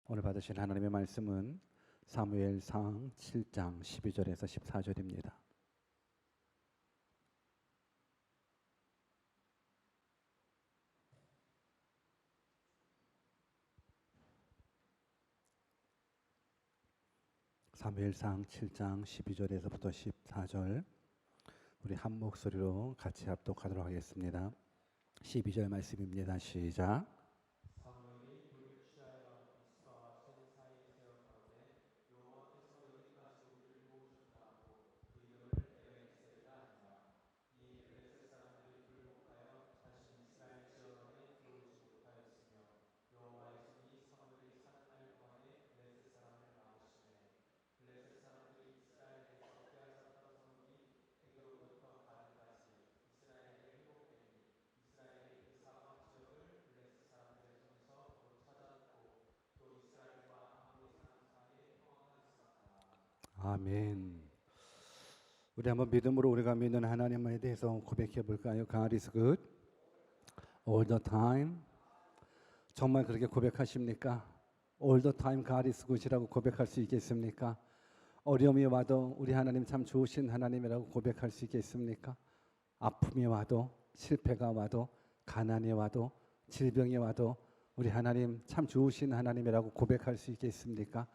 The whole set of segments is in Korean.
오늘 받으실 하나님의 말씀은 사무엘상 7장 12절에서 14절입니다. 사무엘상 7장 12절에서부터 14절 우리 한 목소리로 같이 합독하도록 하겠습니다. 12절 말씀입니다. 시작. 사무엘이 불을 취하여 미스바와 센 사이에 세워 가로되 여호와께서 여기까지 우리를 도우셨다 하고 그 이름을 에베네셀이라 하니라. 이 블레셋 사람들이 불복하여 다시 이스라엘 지역안에 들어오지 못하였으며 여호와의 손이 사무엘이 사는 날 동안에 블레셋 사람을 막으시매 블레셋 사람들이 이스라엘에서 빼앗았던 성읍이 에그로부터 가든까지 이스라엘에게 회복되니 이스라엘이 그 사방 지역을 블레셋 사람들의 손에서 도로 찾아듣고 또 이스라엘과 아모리 사람 사이에 평화가 있었다. 아멘. 우리 한번 믿음으로 우리가 믿는 하나님에 대해서 고백해 볼까요? God is good all the time. 정말 그렇게 고백하십니까? All the time God is good이라고 고백할 수 있겠습니까? 어려움이 와도 우리 하나님 참 좋으신 하나님이라고 고백할 수 있겠습니까? 아픔이 와도, 실패가 와도, 가난이 와도, 질병이 와도 우리 하나님 참 좋으신 하나님이라고 고백할 수 있겠습니까?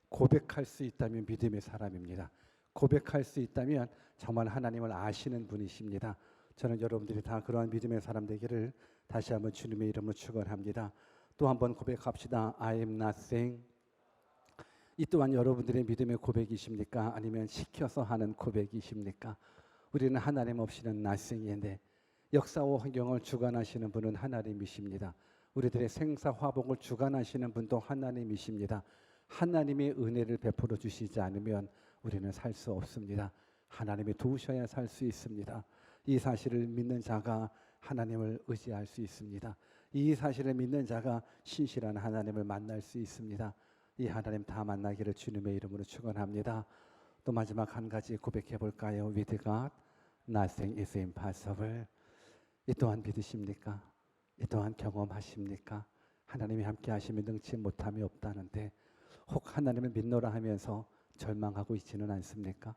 고백할 수 있다면 믿음의 사람입니다. 고백할 수 있다면 정말 하나님을 아시는 분이십니다. 저는 여러분들이 다 그러한 믿음의 사람 되기를 다시 한번 주님의 이름으로 축원합니다. 또 한번 고백합시다. I am nothing. 이 또한 여러분들의 믿음의 고백이십니까? 아니면 시켜서 하는 고백이십니까? 우리는 하나님 없이는 nothing인데 역사와 환경을 주관하시는 분은 하나님이십니다. 우리들의 생사화복을 주관하시는 분도 하나님이십니다. 하나님의 은혜를 베풀어 주시지 않으면 우리는 살 수 없습니다. 하나님이 도우셔야 살 수 있습니다. 이 사실을 믿는 자가 하나님을 의지할 수 있습니다. 이 사실을 믿는 자가 신실한 하나님을 만날 수 있습니다. 이 하나님 다 만나기를 주님의 이름으로 축원합니다. 또 마지막 한 가지 고백해 볼까요? With God, nothing is impossible. 이 또한 믿으십니까? 이 또한 경험하십니까? 하나님이 함께 하시면 능치 못함이 없다는데 혹 하나님을 믿노라 하면서 절망하고 있지는 않습니까?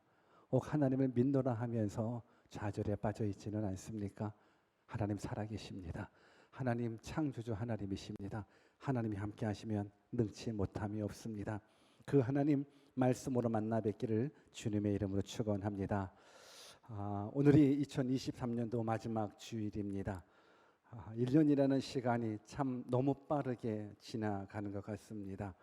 혹 하나님을 믿노라 하면서 좌절에 빠져 있지는 않습니까? 하나님 살아계십니다. 하나님 창조주 하나님이십니다. 하나님이 함께 하시면 능치 못함이 없습니다. 그 하나님 말씀으로 만나 뵙기를 주님의 이름으로 축원합니다. 오늘이 2023년도 마지막 주일입니다. 1년이라는 시간이 참 너무 빠르게 지나가는 것 같습니다.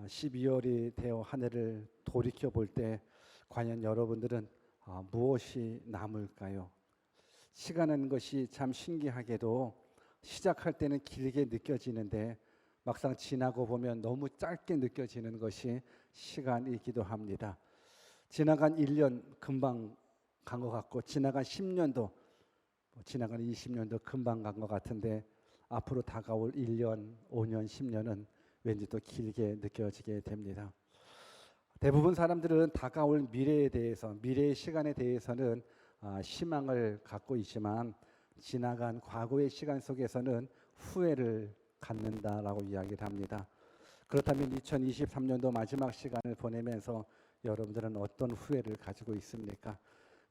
12월이 되어 한 해를 돌이켜 볼 때 과연 여러분들은 무엇이 남을까요? 시간이라는 것이 참 신기하게도 시작할 때는 길게 느껴지는데 막상 지나고 보면 너무 짧게 느껴지는 것이 시간이기도 합니다. 지나간 1년 금방 간 것 같고 지나간 10년도 지나간 20년도 금방 간 것 같은데 앞으로 다가올 1년, 5년, 10년은 왠지 또 길게 느껴지게 됩니다. 대부분 사람들은 다가올 미래에 대해서, 미래의 시간에 대해서는 희망을 갖고 있지만 지나간 과거의 시간 속에서는 후회를 갖는다라고 이야기를 합니다. 그렇다면 2023년도 마지막 시간을 보내면서 여러분들은 어떤 후회를 가지고 있습니까?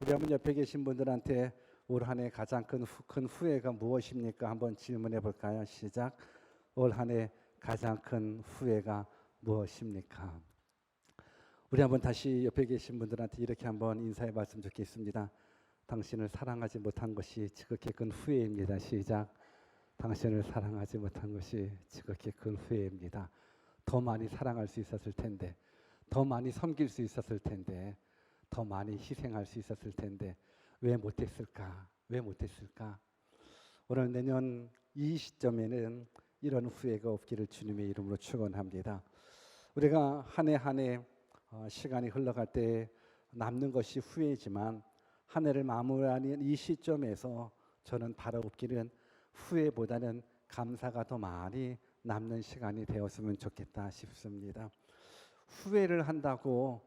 우리 한번 옆에 계신 분들한테 올 한 해 가장 큰 후회가 무엇입니까? 한번 질문해 볼까요? 시작. 올 한 해 가장 큰 후회가 무엇입니까? 우리 한번 다시 옆에 계신 분들한테 이렇게 한번 인사해 봤으면 좋겠습니다. 당신을 사랑하지 못한 것이 지극히 큰 후회입니다. 시작. 당신을 사랑하지 못한 것이 지극히 큰 후회입니다. 더 많이 사랑할 수 있었을 텐데, 더 많이 섬길 수 있었을 텐데, 더 많이 희생할 수 있었을 텐데 왜 못했을까? 왜 못했을까? 오늘 내년 이 시점에는 이런 후회가 없기를 주님의 이름으로 축원합니다. 우리가 한 해 한 해 시간이 흘러갈 때 남는 것이 후회지만 한 해를 마무리하는 이 시점에서 저는 바라옵기는 후회보다는 감사가 더 많이 남는 시간이 되었으면 좋겠다 싶습니다. 후회를 한다고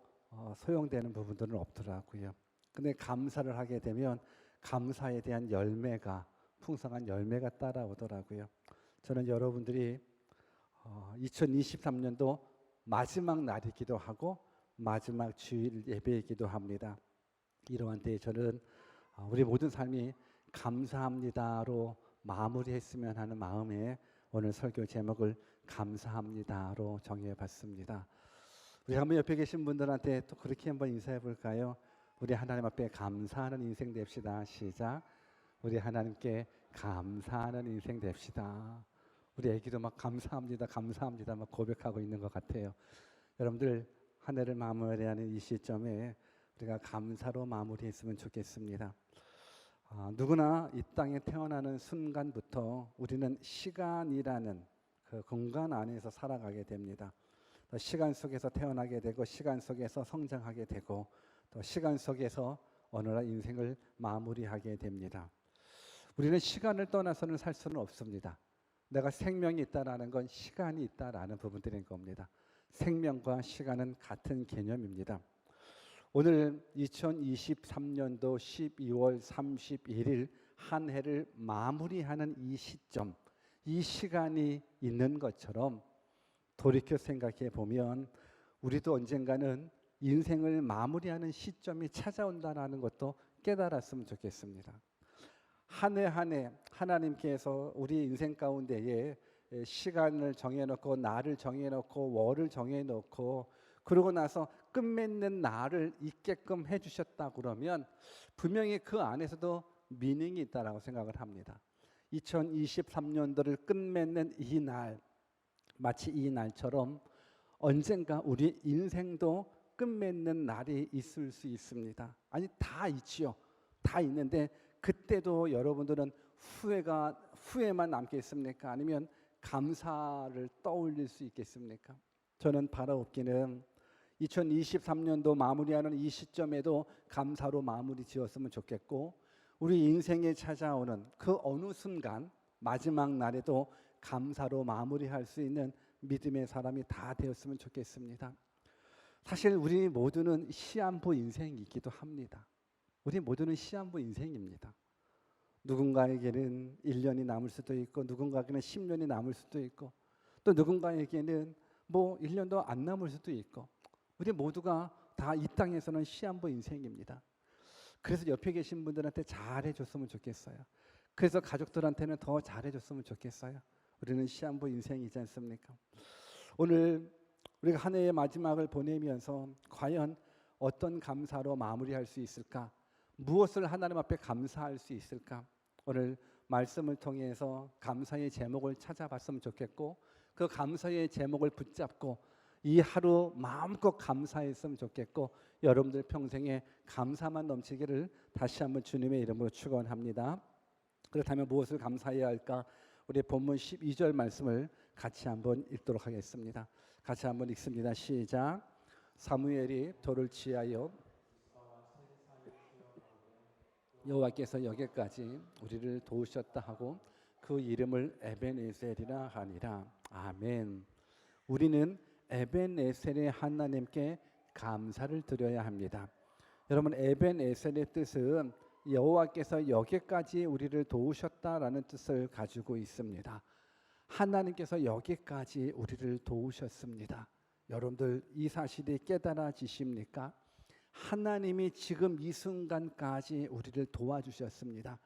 소용되는 부분들은 없더라고요. 근데 감사를 하게 되면 감사에 대한 열매가 풍성한 열매가 따라오더라고요. 저는 여러분들이 2023년도 마지막 날이기도 하고 마지막 주일 예배이기도 합니다. 이러한 때에 저는 우리 모든 삶이 감사합니다로 마무리했으면 하는 마음에 오늘 설교 제목을 감사합니다로 정해봤습니다. 우리 한번 옆에 계신 분들한테 또 그렇게 한번 인사해 볼까요? 우리 하나님 앞에 감사하는 인생 됩시다. 시작. 우리 하나님께 감사하는 인생 됩시다. 우리 애기도 막 감사합니다, 감사합니다 막 고백하고 있는 것 같아요. 여러분들 한 해를 마무리하는 이 시점에 우리가 감사로 마무리했으면 좋겠습니다. 누구나 이 땅에 태어나는 순간부터 우리는 시간이라는 그 공간 안에서 살아가게 됩니다. 또 시간 속에서 태어나게 되고 시간 속에서 성장하게 되고 또 시간 속에서 어느 날 인생을 마무리하게 됩니다. 우리는 시간을 떠나서는 살 수는 없습니다. 내가 생명이 있다라는 건 시간이 있다라는 부분들인 겁니다. 생명과 시간은 같은 개념입니다. 오늘 2023년도 12월 31일 한 해를 마무리하는 이 시점, 이 시간이 있는 것처럼 돌이켜 생각해 보면 우리도 언젠가는 인생을 마무리하는 시점이 찾아온다는 것도 깨달았으면 좋겠습니다. 한 해 한 해 하나님께서 우리 인생 가운데에 시간을 정해놓고 날을 정해놓고 월을 정해놓고 그러고 나서 끝맺는 날을 있게끔 해주셨다 그러면 분명히 그 안에서도 미닝이 있다라고 생각을 합니다. 2023년도를 끝맺는 이 날, 마치 이 날처럼 언젠가 우리 인생도 끝맺는 날이 있을 수 있습니다. 아니 다 있지요. 다 있는데 그때도 여러분들은 후회만 남겠습니까? 아니면 감사를 떠올릴 수 있겠습니까? 저는 바라옵기는 2023년도 마무리하는 이 시점에도 감사로 마무리 지었으면 좋겠고 우리 인생에 찾아오는 그 어느 순간 마지막 날에도 감사로 마무리할 수 있는 믿음의 사람이 다 되었으면 좋겠습니다. 사실 우리 모두는 시한부 인생이기도 합니다. 우리 모두는 시한부 인생입니다. 누군가에게는 1년이 남을 수도 있고 누군가에게는 10년이 남을 수도 있고 또 누군가에게는 뭐 1년도 안 남을 수도 있고 우리 모두가 다 이 땅에서는 시한부 인생입니다. 그래서 옆에 계신 분들한테 잘해줬으면 좋겠어요. 그래서 가족들한테는 더 잘해줬으면 좋겠어요. 우리는 시한부 인생이지 않습니까? 오늘 우리가 한 해의 마지막을 보내면서 과연 어떤 감사로 마무리할 수 있을까? 무엇을 하나님 앞에 감사할 수 있을까? 오늘 말씀을 통해서 감사의 제목을 찾아봤으면 좋겠고 그 감사의 제목을 붙잡고 이 하루 마음껏 감사했으면 좋겠고 여러분들 평생에 감사만 넘치기를 다시 한번 주님의 이름으로 축원합니다. 그렇다면 무엇을 감사해야 할까? 우리 본문 12절 말씀을 같이 한번 읽도록 하겠습니다. 같이 한번 읽습니다. 시작. 사무엘이 돌을 취하여 여호와께서 여기까지 우리를 도우셨다 하고 그 이름을 에벤에셀이라 하니라. 아멘. 우리는 에벤에셀의 하나님께 감사를 드려야 합니다. 여러분 에벤에셀의 뜻은 여호와께서 여기까지 우리를 도우셨다라는 뜻을 가지고 있습니다. 하나님께서 여기까지 우리를 도우셨습니다. 여러분들 이 사실이 깨달아지십니까? 하나님이 지금 이 순간까지 우리를 도와주셨습니다.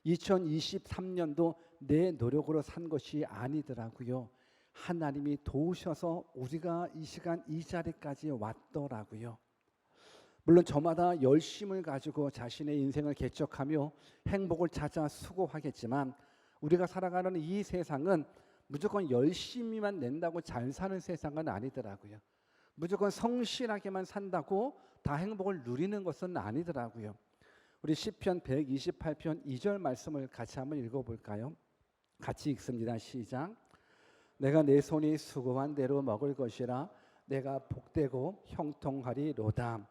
2023년도 내 노력으로 산 것이 아니더라고요. 하나님이 도우셔서 우리가 이 시간 이 자리까지 왔더라고요. 물론 저마다 열심을 가지고 자신의 인생을 개척하며 행복을 찾아 수고하겠지만 우리가 살아가는 이 세상은 무조건 열심히만 낸다고 잘 사는 세상은 아니더라고요. 무조건 성실하게만 산다고 다 행복을 누리는 것은 아니더라고요. 우리 시편 128편 2절 말씀을 같이 한번 읽어볼까요? 같이 읽습니다. 시작. 내가 내 손이 수고한 대로 먹을 것이라 내가 복되고 형통하리로다.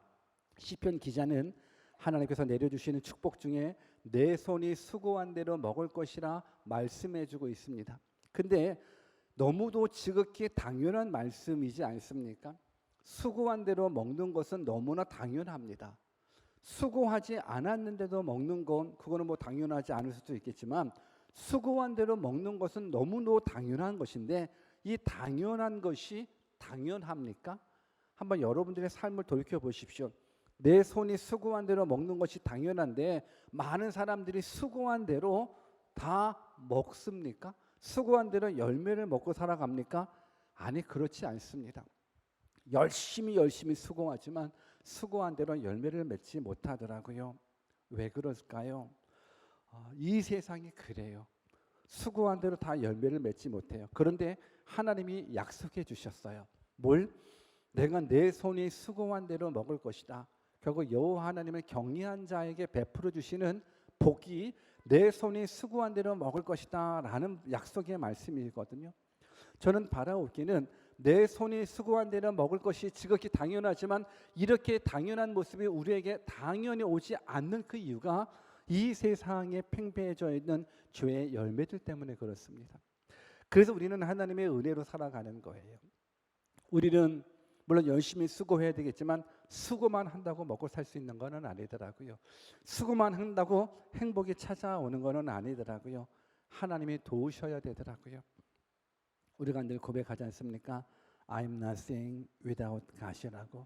시편 기자는 하나님께서 내려주시는 축복 중에 내 손이 수고한 대로 먹을 것이라 말씀해주고 있습니다. 근데 너무도 지극히 당연한 말씀이지 않습니까? 수고한 대로 먹는 것은 너무나 당연합니다. 수고하지 않았는데도 먹는 건 그거는 뭐 당연하지 않을 수도 있겠지만 수고한 대로 먹는 것은 너무도 당연한 것인데 이 당연한 것이 당연합니까? 한번 여러분들의 삶을 돌이켜 보십시오. 내 손이 수고한 대로 먹는 것이 당연한데 많은 사람들이 수고한 대로 다 먹습니까? 수고한 대로 열매를 먹고 살아갑니까? 아니, 그렇지 않습니다. 열심히 수고하지만 수고한 대로 열매를 맺지 못하더라고요. 왜 그럴까요? 이 세상이 그래요. 수고한 대로 다 열매를 맺지 못해요. 그런데 하나님이 약속해 주셨어요. 뭘? 내가 내 손이 수고한 대로 먹을 것이다. 결국 여호와 하나님을 경외한 자에게 베풀어 주시는 복이 내 손이 수고한 대로 먹을 것이다 라는 약속의 말씀이거든요. 저는 바라옵기는 내 손이 수고한 대로 먹을 것이 지극히 당연하지만 이렇게 당연한 모습이 우리에게 당연히 오지 않는 그 이유가 이 세상에 팽배해져 있는 죄의 열매들 때문에 그렇습니다. 그래서 우리는 하나님의 은혜로 살아가는 거예요. 우리는 물론 열심히 수고해야 되겠지만 수고만 한다고 먹고 살 수 있는 것은 아니더라고요. 수고만 한다고 행복이 찾아오는 것은 아니더라고요. 하나님이 도우셔야 되더라고요. 우리가 늘 고백하지 않습니까? I'm nothing without God이라고.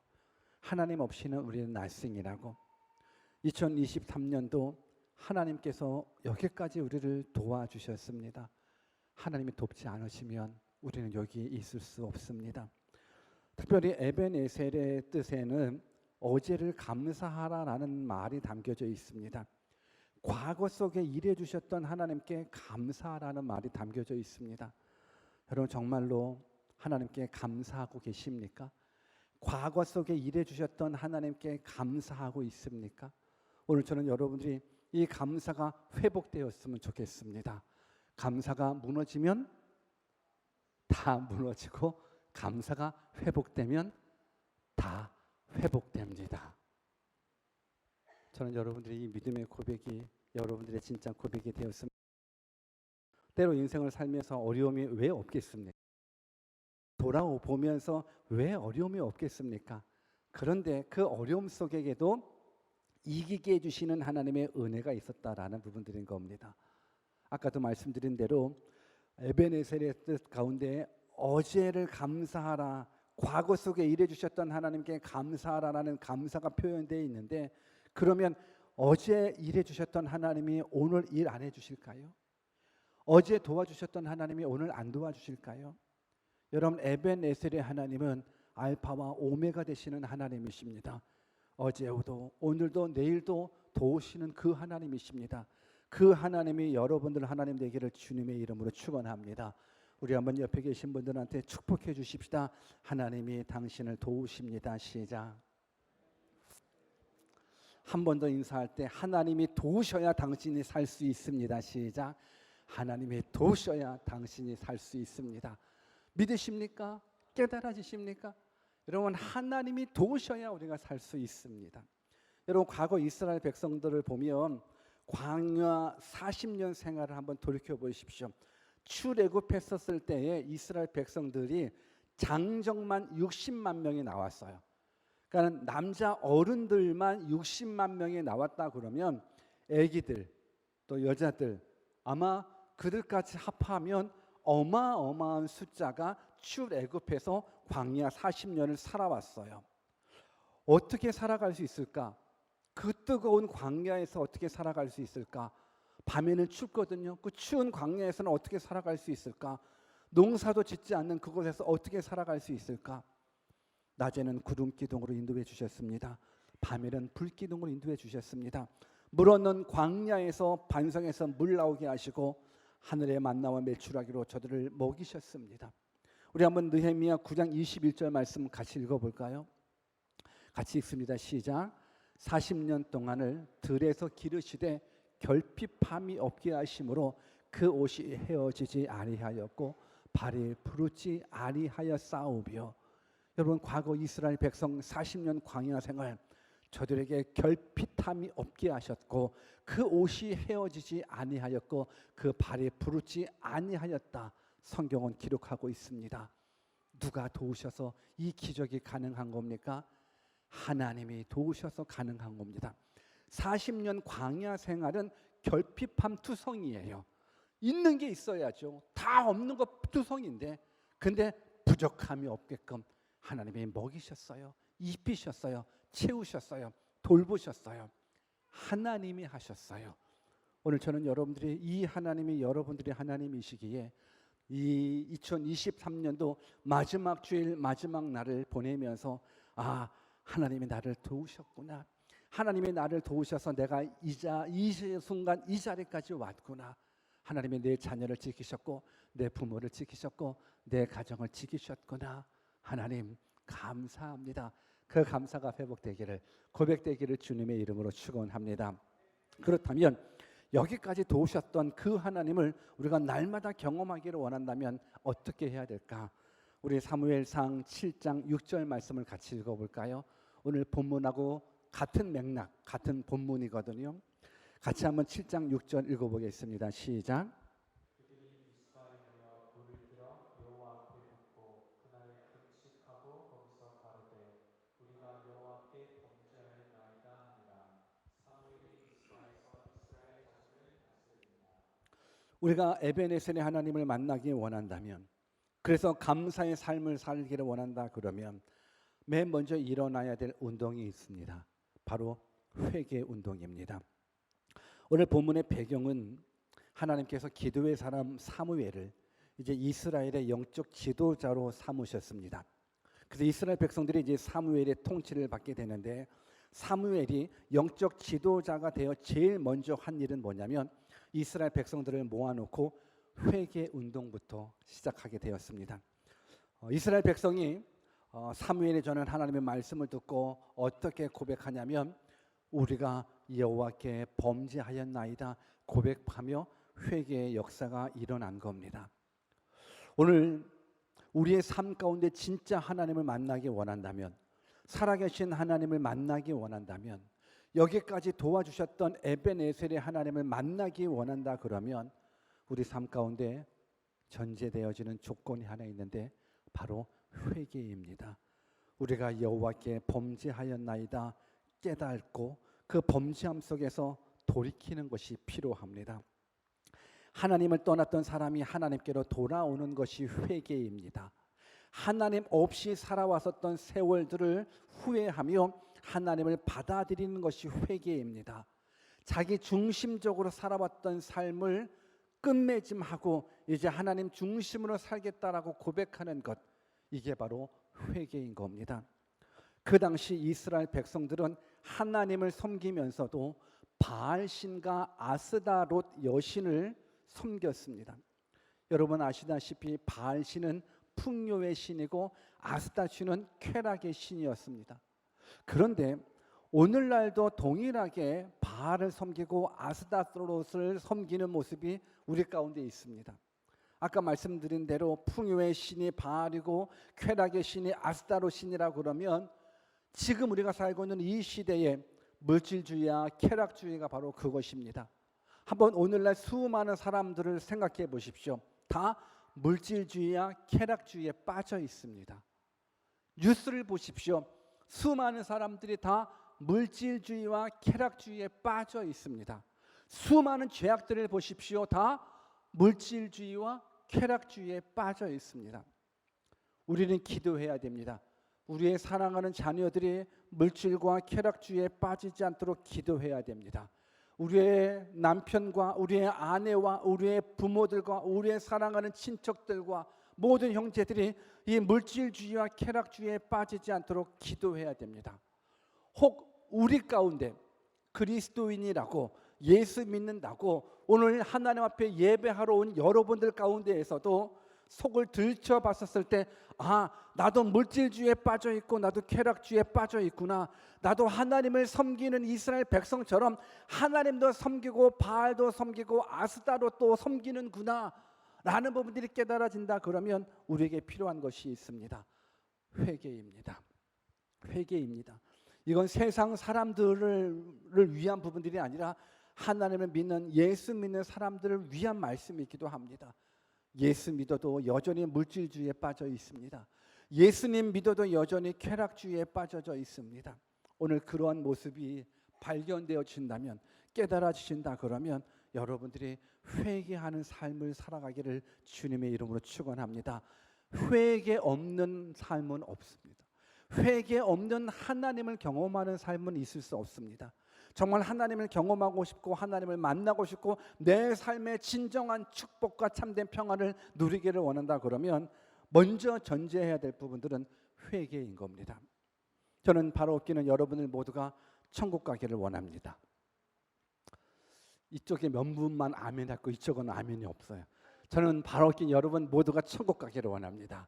하나님 없이는 우리는 nothing이라고. 2023년도 하나님께서 여기까지 우리를 도와주셨습니다. 하나님이 돕지 않으시면 우리는 여기 있을 수 없습니다. 특별히 에벤에셀의 뜻에는 어제를 감사하라라는 말이 담겨져 있습니다. 과거 속에 일해 주셨던 하나님께 감사하라는 말이 담겨져 있습니다. 여러분 정말로 하나님께 감사하고 계십니까? 과거 속에 일해 주셨던 하나님께 감사하고 있습니까? 오늘 저는 여러분들이 이 감사가 회복되었으면 좋겠습니다. 감사가 무너지면 다 무너지고 감사가 회복되면 다 회복됩니다. 저는 여러분들이 이 믿음의 고백이 여러분들의 진짜 고백이 되었습니다. 때로 인생을 살면서 어려움이 왜 없겠습니까? 돌아보면서 왜 어려움이 없겠습니까? 그런데 그 어려움 속에도 이기게 해주시는 하나님의 은혜가 있었다라는 부분들인 겁니다. 아까도 말씀드린 대로 에벤에셀의 뜻 가운데 어제를 감사하라, 과거 속에 일해 주셨던 하나님께 감사하라라는 감사가 표현되어 있는데 그러면 어제 일해 주셨던 하나님이 오늘 일 안 해주실까요? 어제 도와주셨던 하나님이 오늘 안 도와주실까요? 여러분 에벤에셀의 하나님은 알파와 오메가 되시는 하나님이십니다. 어제도 오늘도 내일도 도우시는 그 하나님이십니다. 그 하나님이 여러분들 하나님 되기를 주님의 이름으로 축원합니다. 우리 한번 옆에 계신 분들한테 축복해 주십시다. 하나님이 당신을 도우십니다. 시작. 한 번 더 인사할 때 하나님이 도우셔야 당신이 살 수 있습니다. 시작. 하나님이 도우셔야 당신이 살 수 있습니다. 믿으십니까? 깨달아지십니까? 여러분 하나님이 도우셔야 우리가 살 수 있습니다. 여러분 과거 이스라엘 백성들을 보면 광야 40년 생활을 한번 돌이켜 보십시오. 출애굽했었을 때에 이스라엘 백성들이 장정만 60만 명이 나왔어요. 그러니까 남자 어른들만 60만 명이 나왔다 그러면 아기들 또 여자들 아마 그들까지 합하면 어마어마한 숫자가 출애굽해서 광야 40년을 살아왔어요. 어떻게 살아갈 수 있을까? 그 뜨거운 광야에서 어떻게 살아갈 수 있을까? 밤에는 춥거든요. 그 추운 광야에서는 어떻게 살아갈 수 있을까? 농사도 짓지 않는 그곳에서 어떻게 살아갈 수 있을까? 낮에는 구름 기둥으로 인도해 주셨습니다. 밤에는 불 기둥으로 인도해 주셨습니다. 물 없는 광야에서 반성해서 물 나오게 하시고 하늘의 만나와 메추라기로 저들을 먹이셨습니다. 우리 한번 느헤미야 9장 21절 말씀 같이 읽어볼까요? 같이 읽습니다. 시작. 40년 동안을 들에서 기르시되 결핍함이 없게 하심으로 그 옷이 헤어지지 아니하였고 발이 부르지 아니하였사오며. 여러분 과거 이스라엘 백성 40년 광야 생활 저들에게 결핍함이 없게 하셨고 그 옷이 헤어지지 아니하였고 그 발이 부르지 아니하였다. 성경은 기록하고 있습니다. 누가 도우셔서 이 기적이 가능한 겁니까? 하나님이 도우셔서 가능한 겁니다. 40년 광야 생활은 결핍함 투성이에요. 있는 게 있어야죠. 다 없는 거 투성인데 근데 부족함이 없게끔 하나님이 먹이셨어요. 입히셨어요. 채우셨어요. 돌보셨어요. 하나님이 하셨어요. 오늘 저는 여러분들이 이 하나님이 여러분들의 하나님이시기에 이 2023년도 마지막 주일 마지막 날을 보내면서 하나님이 나를 도우셨구나. 하나님이 나를 도우셔서 내가 이 순간 이 자리까지 왔구나. 하나님이 내 자녀를 지키셨고 내 부모를 지키셨고 내 가정을 지키셨구나. 하나님 감사합니다. 그 감사가 회복되기를 고백되기를 주님의 이름으로 축원합니다. 그렇다면 여기까지 도우셨던 그 하나님을 우리가 날마다 경험하기를 원한다면 어떻게 해야 될까? 우리 사무엘상 7장 6절 말씀을 같이 읽어볼까요? 오늘 본문하고 같은 맥락, 같은 본문이거든요. 같이 한번 7장 6절 읽어보겠습니다. 시작. 그들이 미스바에 모여 돌을 들어 여호와 앞에 붓고 그날에 금식하고 거기서 가로되 우리가 여호와께 범죄하였나이다 하니라. 사무엘이 미스바에서 이스라엘 자손을 다스리니라. 우리가 에베네셀의 하나님을 만나기 원한다면, 그래서 감사의 삶을 살기를 원한다 그러면 맨 먼저 일어나야 될 운동이 있습니다. 바로 회개 운동입니다. 오늘 본문의 배경은 하나님께서 기도의 사람 사무엘을 이제 이스라엘의 영적 지도자로 삼으셨습니다. 그래서 이스라엘 백성들이 이제 사무엘의 통치를 받게 되는데, 사무엘이 영적 지도자가 되어 제일 먼저 한 일은 뭐냐면 이스라엘 백성들을 모아놓고 회개 운동부터 시작하게 되었습니다. 이스라엘 백성이 사무엘이 전한 하나님의 말씀을 듣고 어떻게 고백하냐면 우리가 여호와께 범죄하였나이다 고백하며 회개의 역사가 일어난 겁니다. 오늘 우리의 삶 가운데 진짜 하나님을 만나기 원한다면, 살아계신 하나님을 만나기 원한다면, 여기까지 도와주셨던 에베네셀의 하나님을 만나기 원한다 그러면 우리 삶 가운데 전제되어지는 조건이 하나 있는데 바로 회개입니다. 우리가 여호와께 범죄하였나이다 깨닫고 그 범죄함 속에서 돌이키는 것이 필요합니다. 하나님을 떠났던 사람이 하나님께로 돌아오는 것이 회개입니다. 하나님 없이 살아왔었던 세월들을 후회하며 하나님을 받아들이는 것이 회개입니다. 자기 중심적으로 살아왔던 삶을 끝맺음하고 이제 하나님 중심으로 살겠다라고 고백하는 것, 이게 바로 회개인 겁니다. 그 당시 이스라엘 백성들은 하나님을 섬기면서도 바알신과 아스다롯 여신을 섬겼습니다. 여러분 아시다시피 바알신은 풍요의 신이고 아스다신은 쾌락의 신이었습니다. 그런데 오늘날도 동일하게 바알을 섬기고 아스다롯을 섬기는 모습이 우리 가운데 있습니다. 아까 말씀드린 대로 풍요의 신이 바알이고 쾌락의 신이 아스다롯 신이라고 그러면 지금 우리가 살고 있는 이 시대에 물질주의와 쾌락주의가 바로 그것입니다. 한번 오늘날 수많은 사람들을 생각해 보십시오. 다 물질주의와 쾌락주의에 빠져 있습니다. 뉴스를 보십시오. 수많은 사람들이 다 물질주의와 쾌락주의에 빠져 있습니다. 수많은 죄악들을 보십시오. 다 물질주의와 쾌락주의에 빠져 있습니다. 우리는 기도해야 됩니다. 우리의 사랑하는 자녀들이 물질과 쾌락주의에 빠지지 않도록 기도해야 됩니다. 우리의 남편과 우리의 아내와 우리의 부모들과 우리의 사랑하는 친척들과 모든 형제들이 이 물질주의와 쾌락주의에 빠지지 않도록 기도해야 됩니다. 혹 우리 가운데 그리스도인이라고 예수 믿는다고 오늘 하나님 앞에 예배하러 온 여러분들 가운데에서도 속을 들춰봤었을 때 나도 물질주의에 빠져 있고 나도 쾌락주의에 빠져 있구나. 나도 하나님을 섬기는 이스라엘 백성처럼 하나님도 섬기고 바알도 섬기고 아스다롯도 섬기는구나 라는 부분들이 깨달아진다 그러면 우리에게 필요한 것이 있습니다. 회개입니다. 회개입니다. 이건 세상 사람들을 위한 부분들이 아니라 하나님을 믿는 예수 믿는 사람들을 위한 말씀이기도 합니다. 예수 믿어도 여전히 물질주의에 빠져 있습니다. 예수님 믿어도 여전히 쾌락주의에 빠져져 있습니다. 오늘 그러한 모습이 발견되어진다면, 깨달아지신다 그러면 여러분들이 회개하는 삶을 살아가기를 주님의 이름으로 축원합니다. 회개 없는 삶은 없습니다. 회개 없는 하나님을 경험하는 삶은 있을 수 없습니다. 정말 하나님을 경험하고 싶고 하나님을 만나고 싶고 내 삶의 진정한 축복과 참된 평안을 누리기를 원한다 그러면 먼저 전제해야 될 부분들은 회개인 겁니다. 저는 바로 없기는 여러분들 모두가 천국 가기를 원합니다. 이쪽에 몇 분만 아멘 했고 이쪽은 아멘이 없어요. 저는 바로 없긴 여러분 모두가 천국 가기를 원합니다.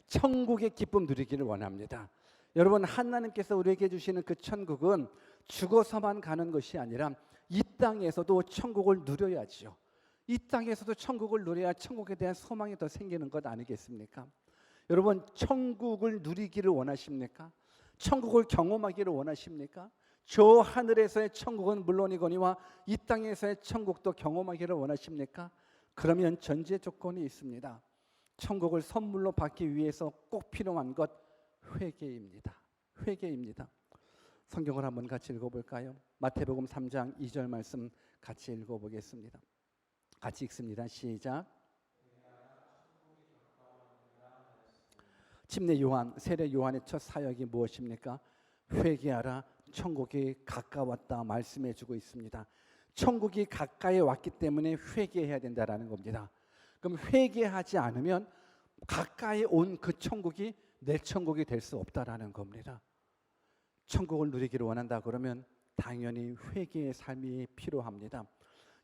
천국의 기쁨 누리기를 원합니다. 여러분 하나님께서 우리에게 주시는 그 천국은 죽어서만 가는 것이 아니라 이 땅에서도 천국을 누려야지요. 이 땅에서도 천국을 누려야 천국에 대한 소망이 더 생기는 것 아니겠습니까? 여러분 천국을 누리기를 원하십니까? 천국을 경험하기를 원하십니까? 저 하늘에서의 천국은 물론이거니와 이 땅에서의 천국도 경험하기를 원하십니까? 그러면 전제 조건이 있습니다. 천국을 선물로 받기 위해서 꼭 필요한 것 회개입니다. 회개입니다. 성경을 한번 같이 읽어볼까요? 마태복음 3장 2절 말씀 같이 읽어보겠습니다. 같이 읽습니다. 시작. 침례 요한, 세례 요한의 첫 사역이 무엇입니까? 회개하라, 천국이 가까웠다 말씀해주고 있습니다. 천국이 가까이 왔기 때문에 회개해야 된다라는 겁니다. 그럼 회개하지 않으면 가까이 온 그 천국이 내 천국이 될 수 없다라는 겁니다. 천국을 누리기를 원한다 그러면 당연히 회개의 삶이 필요합니다.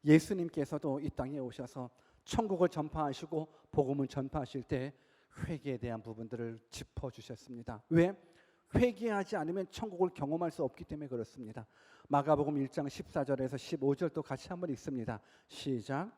예수님께서도 이 땅에 오셔서 천국을 전파하시고 복음을 전파하실 때 회개에 대한 부분들을 짚어주셨습니다. 왜? 회개하지 않으면 천국을 경험할 수 없기 때문에 그렇습니다. 마가복음 1장 14절에서 15절도 같이 한번 읽습니다. 시작.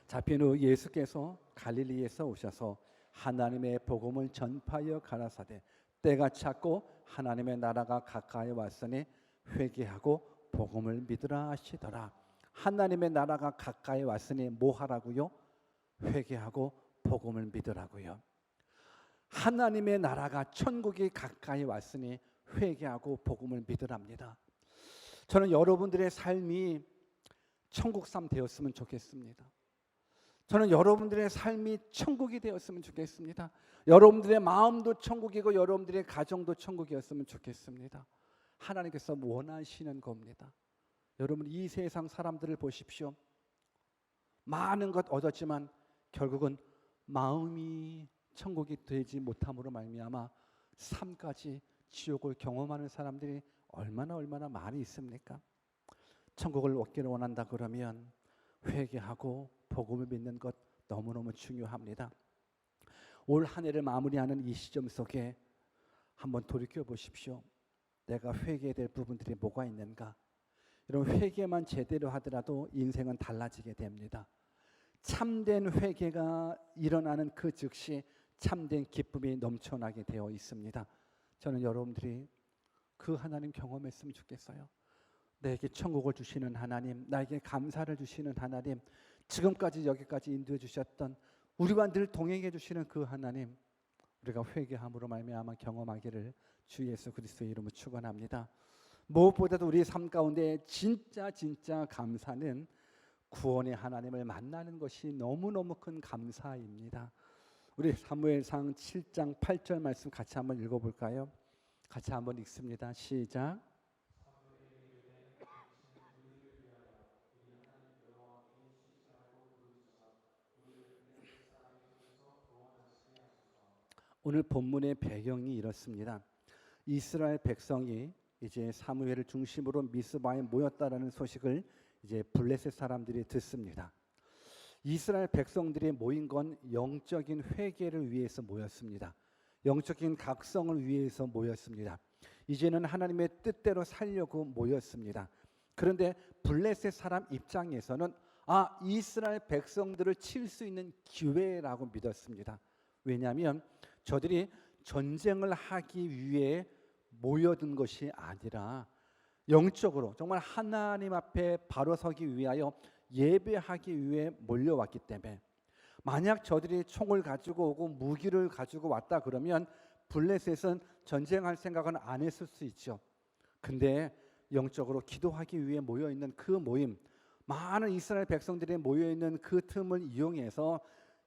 잡힌 후 예수께서 갈릴리에서 오셔서 하나님의 복음을 전파하여 가라사대 때가 찼고 하나님의 나라가 가까이 왔으니 회개하고 복음을 믿으라 하시더라. 하나님의 나라가 가까이 왔으니 뭐 하라고요? 회개하고 복음을 믿으라고요. 하나님의 나라가 천국이 가까이 왔으니 회개하고 복음을 믿으랍니다. 저는 여러분들의 삶이 천국 삶 되었으면 좋겠습니다. 저는 여러분들의 삶이 천국이 되었으면 좋겠습니다. 여러분들의 마음도 천국이고 여러분들의 가정도 천국이었으면 좋겠습니다. 하나님께서 원하시는 겁니다. 여러분 이 세상 사람들을 보십시오. 많은 것 얻었지만 결국은 마음이 천국이 되지 못함으로 말미암아 삶까지 지옥을 경험하는 사람들이 얼마나 많이 있습니까? 천국을 얻기를 원한다 그러면 회개하고 복음을 믿는 것 너무너무 중요합니다. 올 한 해를 마무리하는 이 시점 속에 한번 돌이켜 보십시오. 내가 회개해야 될 부분들이 뭐가 있는가? 이런 회개만 제대로 하더라도 인생은 달라지게 됩니다. 참된 회개가 일어나는 그 즉시 참된 기쁨이 넘쳐나게 되어 있습니다. 저는 여러분들이 그 하나님 경험했으면 좋겠어요. 내게 천국을 주시는 하나님, 나에게 감사를 주시는 하나님, 지금까지 여기까지 인도해 주셨던 우리와 늘 동행해 주시는 그 하나님, 우리가 회개함으로 말미암아 경험하기를 주 예수 그리스도의 이름으로 축원합니다. 무엇보다도 우리 삶 가운데 진짜 감사는 구원의 하나님을 만나는 것이 너무너무 큰 감사입니다. 우리 사무엘상 7장 8절 말씀 같이 한번 읽어볼까요? 같이 한번 읽습니다. 시작. 오늘 본문의 배경이 이렇습니다. 이스라엘 백성이 이제 사무엘을 중심으로 미스바에 모였다라는 소식을 이제 블레셋 사람들이 듣습니다. 이스라엘 백성들이 모인 건 영적인 회개를 위해서 모였습니다. 영적인 각성을 위해서 모였습니다. 이제는 하나님의 뜻대로 살려고 모였습니다. 그런데 블레셋 사람 입장에서는 이스라엘 백성들을 칠 수 있는 기회라고 믿었습니다. 왜냐하면 저들이 전쟁을 하기 위해 모여든 것이 아니라 영적으로 정말 하나님 앞에 바로 서기 위하여 예배하기 위해 몰려왔기 때문에 만약 저들이 총을 가지고 오고 무기를 가지고 왔다 그러면 블레셋은 전쟁할 생각은 안 했을 수 있죠. 근데 영적으로 기도하기 위해 모여있는 그 모임, 많은 이스라엘 백성들이 모여있는 그 틈을 이용해서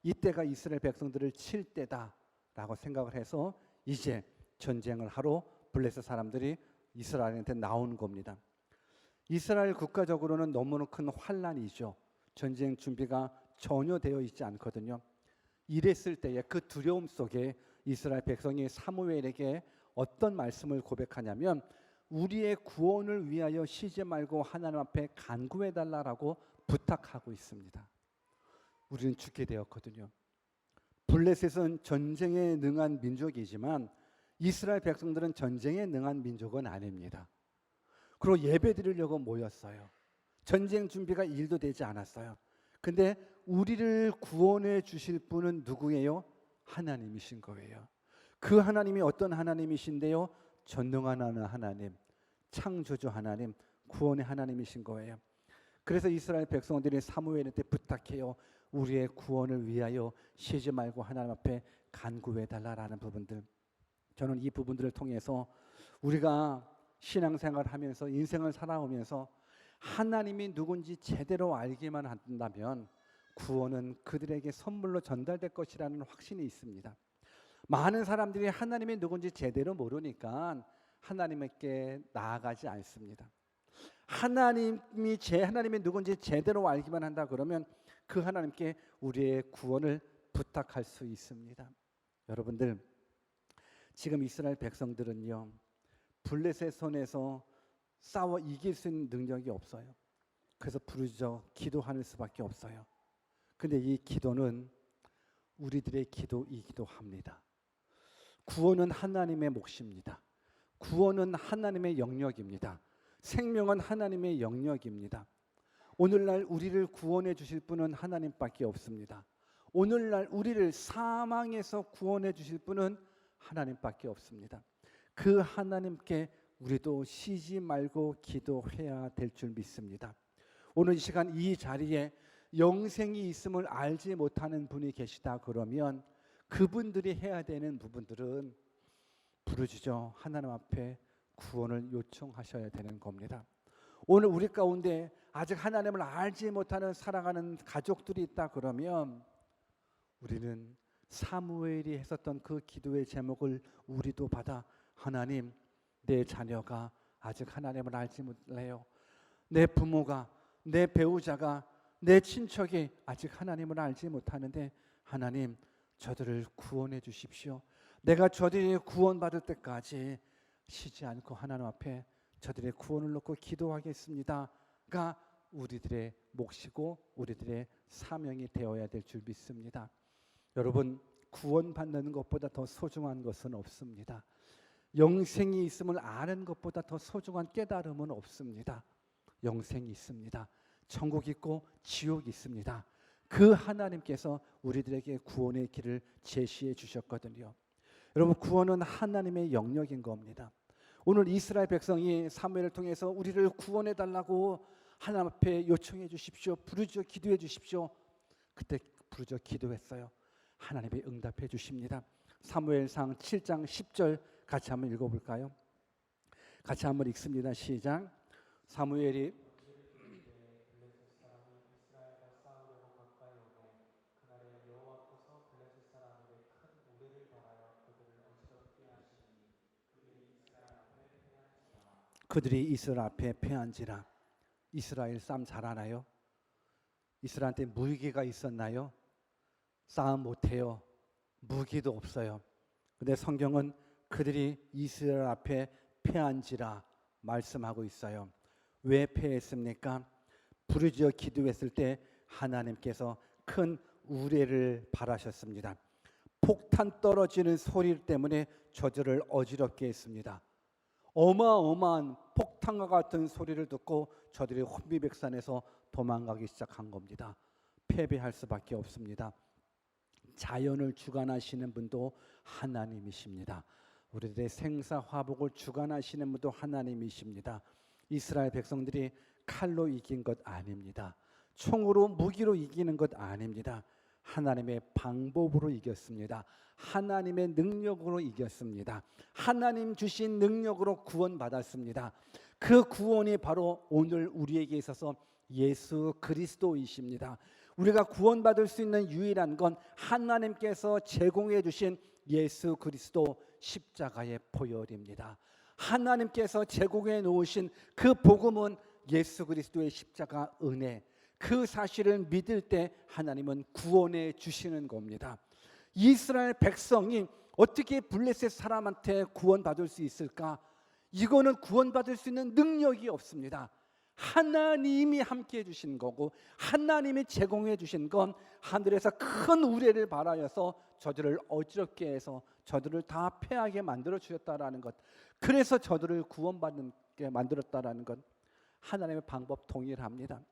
이때가 이스라엘 백성들을 칠 때다라고 생각을 해서 이제 전쟁을 하러 블레셋 사람들이 이스라엘한테 나온 겁니다. 이스라엘 국가적으로는 너무나 큰 환란이죠. 전쟁 준비가 전혀 되어 있지 않거든요. 이랬을 때에 그 두려움 속에 이스라엘 백성이 사무엘에게 어떤 말씀을 고백하냐면 우리의 구원을 위하여 쉬지 말고 하나님 앞에 간구해 달라라고 부탁하고 있습니다. 우리는 죽게 되었거든요. 블레셋은 전쟁에 능한 민족이지만 이스라엘 백성들은 전쟁에 능한 민족은 아닙니다. 그리고 예배 드리려고 모였어요. 전쟁 준비가 1도 되지 않았어요. 근데 우리를 구원해 주실 분은 누구예요? 하나님이신 거예요. 그 하나님이 어떤 하나님이신데요? 전능하는 하나님, 창조주 하나님, 구원의 하나님이신 거예요. 그래서 이스라엘 백성들이 사무엘한테 부탁해요. 우리의 구원을 위하여 쉬지 말고 하나님 앞에 간구해 달라라는 부분들. 저는 이 부분들을 통해서 우리가 신앙생활을 하면서 인생을 살아오면서 하나님이 누군지 제대로 알기만 한다면 구원은 그들에게 선물로 전달될 것이라는 확신이 있습니다. 많은 사람들이 하나님이 누군지 제대로 모르니까 하나님께 나아가지 않습니다. 하나님이 누군지 제대로 알기만 한다 그러면 그 하나님께 우리의 구원을 부탁할 수 있습니다. 여러분들, 지금 이스라엘 백성들은요, 블레셋 손에서 싸워 이길 수 있는 능력이 없어요. 그래서 부르짖어 기도하는 수밖에 없어요. 근데 이 기도는 우리들의 기도이기도 합니다. 구원은 하나님의 몫입니다. 구원은 하나님의 영역입니다. 생명은 하나님의 영역입니다. 오늘날 우리를 구원해 주실 분은 하나님밖에 없습니다. 오늘날 우리를 사망에서 구원해 주실 분은 하나님밖에 없습니다. 그 하나님께 우리도 쉬지 말고 기도해야 될 줄 믿습니다. 오늘 이 시간 이 자리에 영생이 있음을 알지 못하는 분이 계시다 그러면 그분들이 해야 되는 부분들은 부르짖어 하나님 앞에 구원을 요청하셔야 되는 겁니다. 오늘 우리 가운데 아직 하나님을 알지 못하는 살아가는 가족들이 있다 그러면 우리는 사무엘이 했었던 그 기도의 제목을 우리도 받아 하나님, 내 자녀가 아직 하나님을 알지 못해요. 내 부모가, 내 배우자가, 내 친척이 아직 하나님을 알지 못하는데 하나님, 저들을 구원해 주십시오. 내가 저들이 구원받을 때까지 쉬지 않고 하나님 앞에 저들의 구원을 놓고 기도하겠습니다가 우리들의 몫이고 우리들의 사명이 되어야 될 줄 믿습니다. 여러분, 구원받는 것보다 더 소중한 것은 없습니다. 영생이 있음을 아는 것보다 더 소중한 깨달음은 없습니다. 영생이 있습니다. 천국 있고 지옥이 있습니다. 그 하나님께서 우리들에게 구원의 길을 제시해 주셨거든요. 여러분, 구원은 하나님의 영역인 겁니다. 오늘 이스라엘 백성이 사무엘을 통해서 우리를 구원해 달라고 하나님 앞에 요청해 주십시오. 부르짖어 기도해 주십시오. 그때 부르짖어 기도했어요. 하나님이 응답해 주십니다. 사무엘상 7장 10절 같이 한번 읽어볼까요? 같이 한번 읽습니다. 시작. 사무엘이 그들이 이스라엘 앞에 패한지라. 이스라엘 싸움 잘하나요? 이스라엘한테 무기가 있었나요? 싸움 못해요. 무기도 없어요. 근데 성경은 그들이 이스라엘 앞에 패한지라 말씀하고 있어요. 왜 패했습니까? 부르짖어 기도했을 때 하나님께서 큰 우레를 발하셨습니다. 폭탄 떨어지는 소리 때문에 저들을 어지럽게 했습니다. 어마어마한 폭탄과 같은 소리를 듣고 저들이 혼비백산에서 도망가기 시작한 겁니다. 패배할 수밖에 없습니다. 자연을 주관하시는 분도 하나님이십니다. 우리들의 생사화복을 주관하시는 분도 하나님이십니다. 이스라엘 백성들이 칼로 이긴 것 아닙니다. 총으로 무기로 이기는 것 아닙니다. 하나님의 방법으로 이겼습니다. 하나님의 능력으로 이겼습니다. 하나님 주신 능력으로 구원받았습니다. 그 구원이 바로 오늘 우리에게 있어서 예수 그리스도이십니다. 우리가 구원받을 수 있는 유일한 건 하나님께서 제공해 주신 예수 그리스도 십자가의 보혈입니다. 하나님께서 제공해 놓으신 그 복음은 예수 그리스도의 십자가 은혜, 그 사실을 믿을 때 하나님은 구원해 주시는 겁니다. 이스라엘 백성이 어떻게 블레셋 사람한테 구원받을 수 있을까? 이거는 구원받을 수 있는 능력이 없습니다. 하나님이 함께 해주신 거고, 하나님이 제공해 주신 건 하늘에서 큰 우레를 발하여서 저들을 어지럽게 해서 저들을 다 패하게 만들어 주셨다라는 것, 그래서 저들을 구원받게 만들었다라는 것, 하나님의 방법 동일합니다.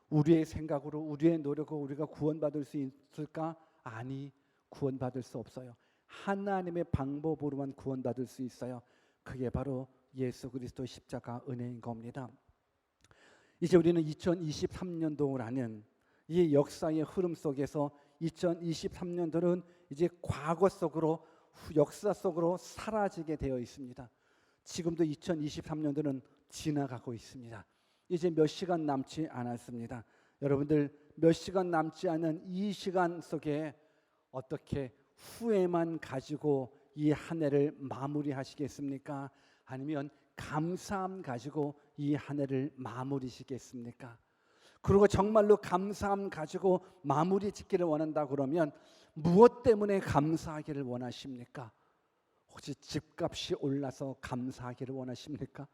우리의 생각으로, 우리의 노력으로 우리가 구원받을 수 있을까? 아니, 구원받을 수 없어요. 하나님의 방법으로만 구원받을 수 있어요. 그게 바로 예수 그리스도 십자가 은혜인 겁니다. 이제 우리는 2023년도라는 이 역사의 흐름 속에서 2023년도는 이제 과거 속으로, 역사 속으로 사라지게 되어 있습니다. 지금도 2023년도는 지나가고 있습니다. 이제 몇 시간 남지 않았습니다. 여러분들 몇 시간 남지 않은 이 시간 속에 어떻게 후회만 가지고 이 한 해를 마무리하시겠습니까? 아니면 감사함 가지고 이 한 해를 마무리시겠습니까? 그리고 정말로 감사함 가지고 마무리 짓기를 원한다 그러면 무엇 때문에 감사하기를 원하십니까? 혹시 집값이 올라서 감사하기를 원하십니까?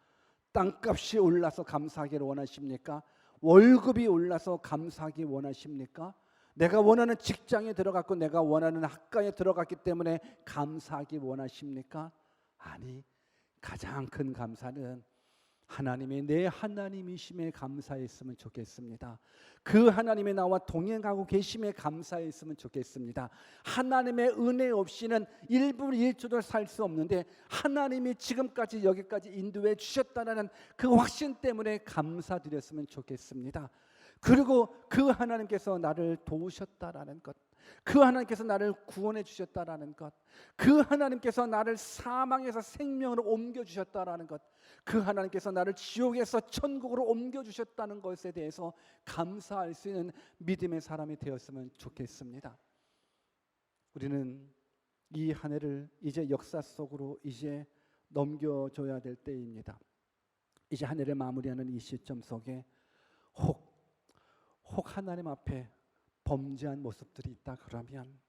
땅값이 올라서 감사하기를 원하십니까? 월급이 올라서 감사하기 원하십니까? 내가 원하는 직장에 들어갔고 내가 원하는 학과에 들어갔기 때문에 감사하기 원하십니까? 아니, 가장 큰 감사는 하나님의 내 하나님이심에 감사했으면 좋겠습니다. 그 하나님의 나와 동행하고 계심에 감사했으면 좋겠습니다. 하나님의 은혜 없이는 1분 1초도 살 수 없는데 하나님이 지금까지 여기까지 인도해 주셨다는 그 확신 때문에 감사드렸으면 좋겠습니다. 그리고 그 하나님께서 나를 도우셨다라는 것, 그 하나님께서 나를 구원해 주셨다라는 것, 그 하나님께서 나를 사망에서 생명으로 옮겨주셨다라는 것, 그 하나님께서 나를 지옥에서 천국으로 옮겨주셨다는 것에 대해서 감사할 수 있는 믿음의 사람이 되었으면 좋겠습니다. 우리는 이 한 해를 이제 역사 속으로 이제 넘겨줘야 될 때입니다. 이제 한 해를 마무리하는 이 시점 속에 혹 하나님 앞에 범죄한 모습들이 있다 그러면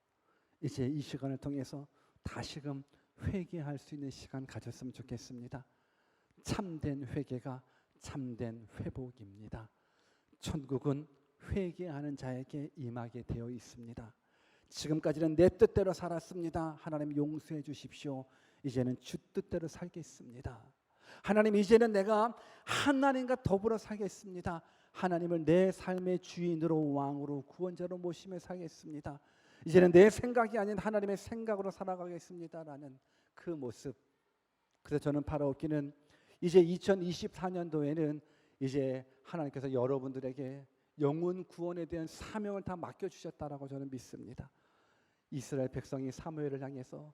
이제 이 시간을 통해서 다시금 회개할 수 있는 시간 가졌으면 좋겠습니다. 참된 회개가 참된 회복입니다. 천국은 회개하는 자에게 임하게 되어 있습니다. 지금까지는 내 뜻대로 살았습니다. 하나님 용서해 주십시오. 이제는 주 뜻대로 살겠습니다. 하나님, 이제는 내가 하나님과 더불어 살겠습니다. 하나님을 내 삶의 주인으로, 왕으로, 구원자로 모시며 살겠습니다. 이제는 내 생각이 아닌 하나님의 생각으로 살아가겠습니다라는 그 모습. 그래서 저는 바라옵기는 이제 2024년도에는 이제 하나님께서 여러분들에게 영혼 구원에 대한 사명을 다 맡겨주셨다라고 저는 믿습니다. 이스라엘 백성이 사무엘을 향해서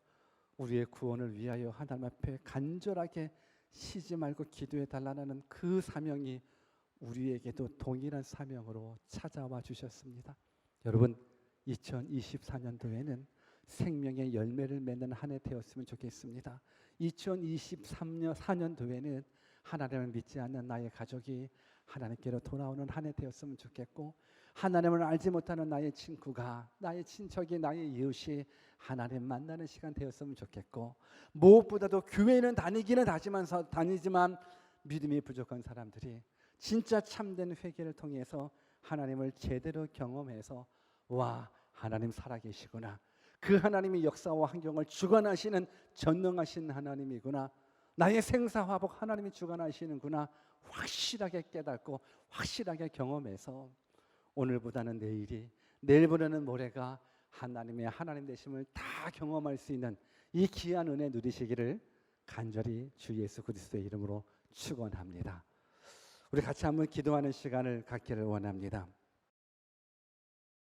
우리의 구원을 위하여 하나님 앞에 간절하게 쉬지 말고 기도해 달라는 그 사명이 우리에게도 동일한 사명으로 찾아와 주셨습니다. 여러분, 2024년도에는 생명의 열매를 맺는 한 해 되었으면 좋겠습니다. 2023년도에는 하나님을 믿지 않는 나의 가족이 하나님께로 돌아오는 한 해 되었으면 좋겠고, 하나님을 알지 못하는 나의 친구가, 나의 친척이, 나의 이웃이 하나님 만나는 시간 되었으면 좋겠고, 무엇보다도 교회는 다니지만 믿음이 부족한 사람들이 진짜 참된 회개를 통해서 하나님을 제대로 경험해서, 와, 하나님 살아계시구나, 그 하나님이 역사와 환경을 주관하시는 전능하신 하나님이구나, 나의 생사화복 하나님이 주관하시는구나, 확실하게 깨닫고 확실하게 경험해서 오늘보다는 내일이, 내일보다는 모레가 하나님의 하나님 되심을 다 경험할 수 있는 이 귀한 은혜 누리시기를 간절히 주 예수 그리스도의 이름으로 축원합니다. 우리 같이 한번 기도하는 시간을 갖기를 원합니다.